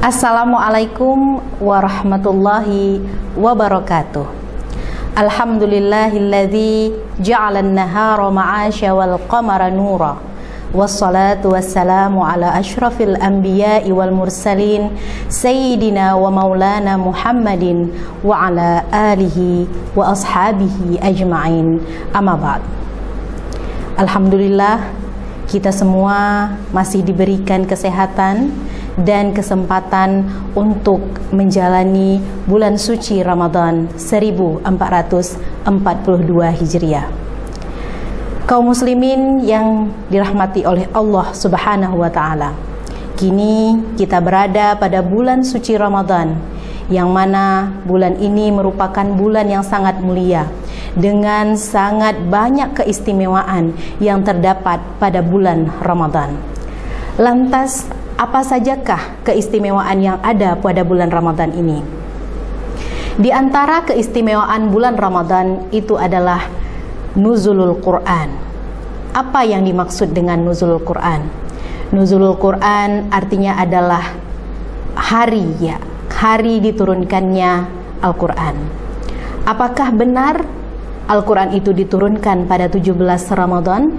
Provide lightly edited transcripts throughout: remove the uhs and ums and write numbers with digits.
Assalamualaikum warahmatullahi wabarakatuh. Alhamdulillahilladzi ja'alan nahara ma'asya wal qamara nura. Wassalatu wassalamu ala ashrafil anbiya'i wal mursalin sayyidina wa maulana Muhammadin wa ala alihi wa ashabihi ajma'in. Amma ba'd. Alhamdulillah, kita semua masih diberikan kesehatan dan kesempatan untuk menjalani bulan suci Ramadan 1442 Hijriah. Kaum muslimin yang dirahmati oleh Allah Subhanahu wa taala. Kini kita berada pada bulan suci Ramadan, yang mana bulan ini merupakan bulan yang sangat mulia dengan sangat banyak keistimewaan yang terdapat pada bulan Ramadan. Lantas, apa sajakah keistimewaan yang ada pada bulan Ramadan ini? Di antara keistimewaan bulan Ramadan itu adalah nuzulul Quran. Apa yang dimaksud dengan nuzulul Quran? Nuzulul Quran artinya adalah hari diturunkannya Al-Quran. Apakah benar Al-Quran itu diturunkan pada 17 Ramadan?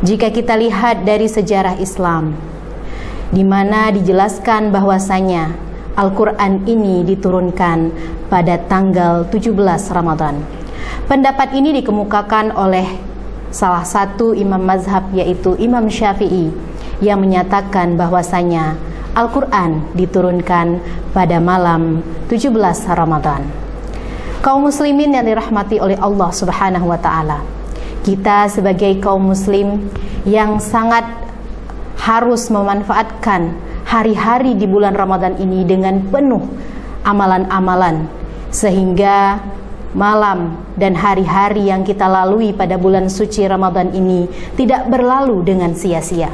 Jika kita lihat dari sejarah Islam, di mana dijelaskan bahwasanya Al-Quran ini diturunkan pada tanggal 17 Ramadan. Pendapat ini dikemukakan oleh salah satu imam mazhab, yaitu Imam Syafi'i, yang menyatakan bahwasanya Al-Quran diturunkan pada malam 17 Ramadan. Kaum muslimin yang dirahmati oleh Allah Subhanahu wa taala, kita sebagai kaum muslim yang sangat harus memanfaatkan hari-hari di bulan Ramadan ini dengan penuh amalan-amalan, sehingga malam dan hari-hari yang kita lalui pada bulan suci Ramadan ini tidak berlalu dengan sia-sia.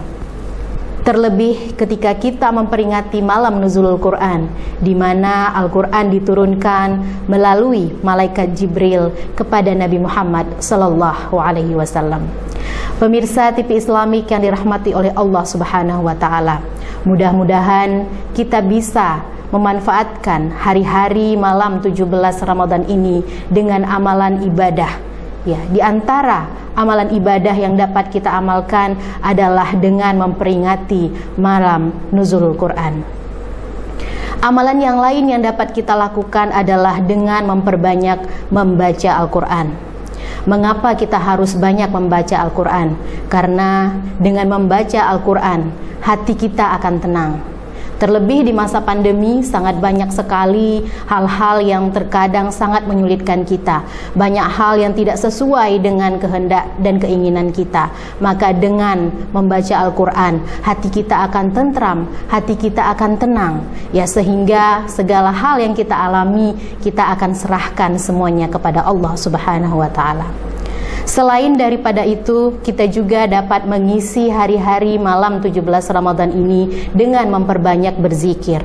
Terlebih ketika kita memperingati malam nuzulul Quran, di mana Al-Quran diturunkan melalui malaikat Jibril kepada Nabi Muhammad sallallahu alaihi wasallam. Pemirsa TV Islamik yang dirahmati oleh Allah Subhanahu wa taala, mudah-mudahan kita bisa memanfaatkan hari-hari malam 17 Ramadan ini dengan amalan ibadah. Ya, di antara amalan ibadah yang dapat kita amalkan adalah dengan memperingati malam nuzulul Quran. Amalan yang lain yang dapat kita lakukan adalah dengan memperbanyak membaca Al-Quran. Mengapa kita harus banyak membaca Al-Quran? Karena dengan membaca Al-Quran, hati kita akan tenang. Terlebih di masa pandemi, sangat banyak sekali hal-hal yang terkadang sangat menyulitkan kita. Banyak hal yang tidak sesuai dengan kehendak dan keinginan kita. Maka dengan membaca Al-Quran, hati kita akan tentram, hati kita akan tenang. Ya, sehingga segala hal yang kita alami, kita akan serahkan semuanya kepada Allah Subhanahu wa taala. Selain daripada itu, kita juga dapat mengisi hari-hari malam 17 Ramadan ini dengan memperbanyak berzikir.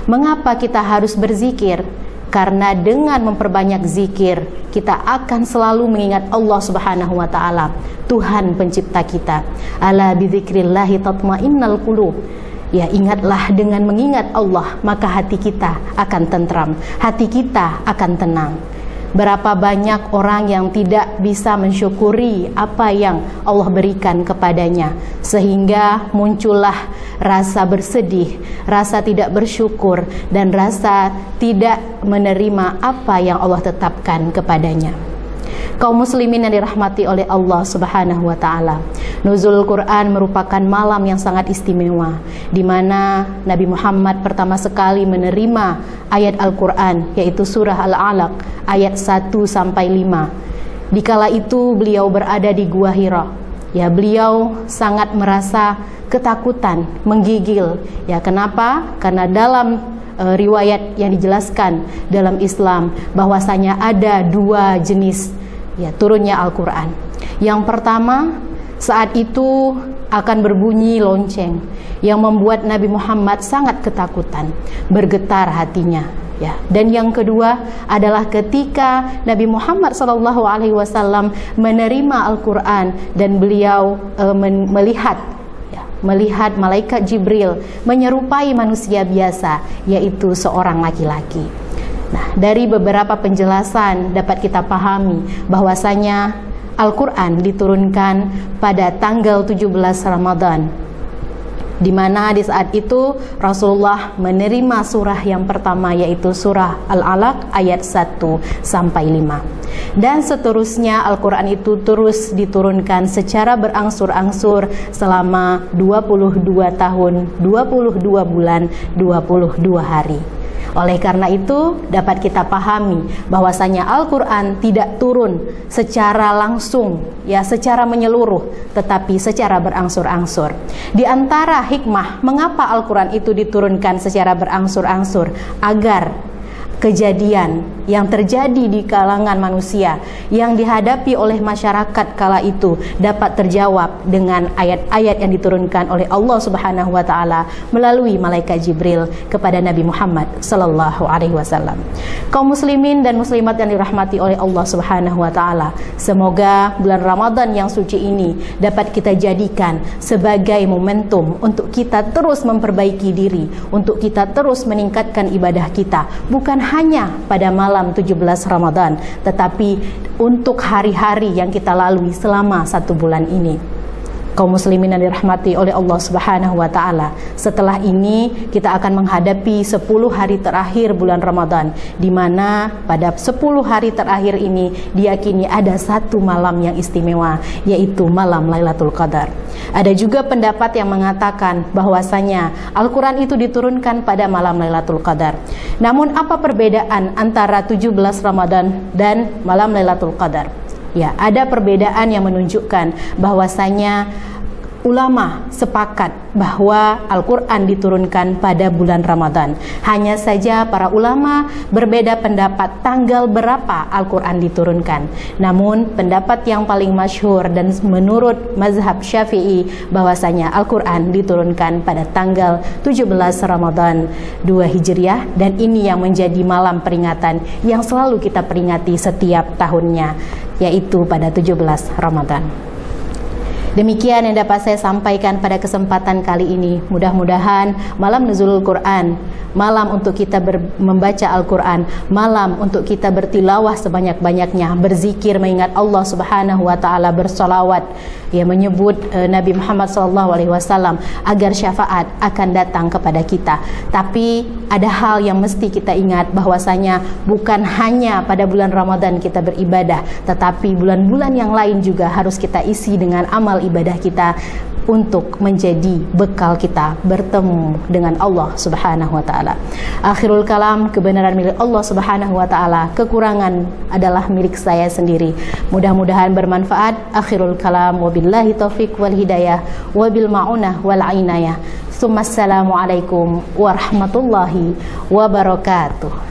Mengapa kita harus berzikir? Karena dengan memperbanyak zikir, kita akan selalu mengingat Allah Subhanahu wa taala, Tuhan pencipta kita. Ala bidzikrillahi tatmainnal qulub. Ya, ingatlah, dengan mengingat Allah, maka hati kita akan tentram, hati kita akan tenang. Berapa banyak orang yang tidak bisa mensyukuri apa yang Allah berikan kepadanya, sehingga muncullah rasa bersedih, rasa tidak bersyukur, dan rasa tidak menerima apa yang Allah tetapkan kepadanya. Kaum muslimin yang dirahmati oleh Allah Subhanahu wa taala, nuzul Quran merupakan malam yang sangat istimewa, di mana Nabi Muhammad pertama sekali menerima ayat Al-Quran, yaitu surah Al-Alaq ayat 1 sampai 5. Dikala itu beliau berada di Gua Hira. Ya, beliau sangat merasa ketakutan, menggigil. Ya, kenapa? Karena dalam riwayat yang dijelaskan dalam Islam bahwasanya ada dua jenis turunnya Al-Quran. Yang pertama, saat itu akan berbunyi lonceng yang membuat Nabi Muhammad sangat ketakutan, bergetar hatinya. Dan yang kedua adalah ketika Nabi Muhammad SAW menerima Al-Quran dan beliau melihat melihat malaikat Jibril menyerupai manusia biasa, yaitu seorang laki-laki. Nah, dari beberapa penjelasan dapat kita pahami bahwasanya Al-Quran diturunkan pada tanggal 17 Ramadan, di mana di saat itu Rasulullah menerima surah yang pertama, yaitu surah Al-Alaq ayat 1 sampai 5. Dan seterusnya Al-Quran itu terus diturunkan secara berangsur-angsur selama 22 tahun, 22 bulan, 22 hari. Oleh karena itu dapat kita pahami bahwasanya Al-Quran tidak turun secara langsung, ya, secara menyeluruh, tetapi secara berangsur-angsur. Di antara hikmah mengapa Al-Quran itu diturunkan secara berangsur-angsur, agar kejadian yang terjadi di kalangan manusia yang dihadapi oleh masyarakat kala itu dapat terjawab dengan ayat-ayat yang diturunkan oleh Allah Subhanahu wa taala melalui malaikat Jibril kepada Nabi Muhammad sallallahu alaihi wasallam. Kaum muslimin dan muslimat yang dirahmati oleh Allah Subhanahu wa taala, semoga bulan Ramadan yang suci ini dapat kita jadikan sebagai momentum untuk kita terus memperbaiki diri, untuk kita terus meningkatkan ibadah kita, bukan hanya pada malam 17 Ramadan, tetapi untuk hari-hari yang kita lalui selama 1 bulan ini. Kaum muslimin yang dirahmati oleh Allah Subhanahu wa taala, setelah ini kita akan menghadapi 10 hari terakhir bulan Ramadan, di mana pada 10 hari terakhir ini diyakini ada 1 malam yang istimewa, yaitu malam Lailatul Qadar. Ada juga pendapat yang mengatakan bahwasanya Al-Quran itu diturunkan pada malam Lailatul Qadar. Namun apa perbedaan antara 17 Ramadan dan malam Lailatul Qadar? Ya, ada perbedaan yang menunjukkan bahwasanya ulama sepakat bahwa Al-Quran diturunkan pada bulan Ramadan. Hanya saja para ulama berbeda pendapat tanggal berapa Al-Quran diturunkan. Namun pendapat yang paling masyhur dan menurut mazhab Syafi'i bahwasanya Al-Quran diturunkan pada tanggal 17 Ramadan 2 Hijriah, dan ini yang menjadi malam peringatan yang selalu kita peringati setiap tahunnya, yaitu pada 17 Ramadan. Demikian yang dapat saya sampaikan pada kesempatan kali ini. Mudah-mudahan malam nuzulul Quran, malam untuk kita membaca Al-Quran, malam untuk kita bertilawah sebanyak-banyaknya, berzikir, mengingat Allah Subhanahu wa taala, bersolawat, ya, menyebut Nabi Muhammad SAW agar syafaat akan datang kepada kita. Tapi ada hal yang mesti kita ingat, bahwasanya bukan hanya pada bulan Ramadan kita beribadah, tetapi bulan-bulan yang lain juga harus kita isi dengan amal ibadah kita untuk menjadi bekal kita bertemu dengan Allah Subhanahu wa taala. Akhirul kalam, kebenaran milik Allah Subhanahu wa taala, kekurangan adalah milik saya sendiri. Mudah-mudahan bermanfaat. Akhirul kalam, wabillahi taufik wal hidayah, wabil ma'unah wal ainayah. Assalamualaikum warahmatullahi wabarakatuh.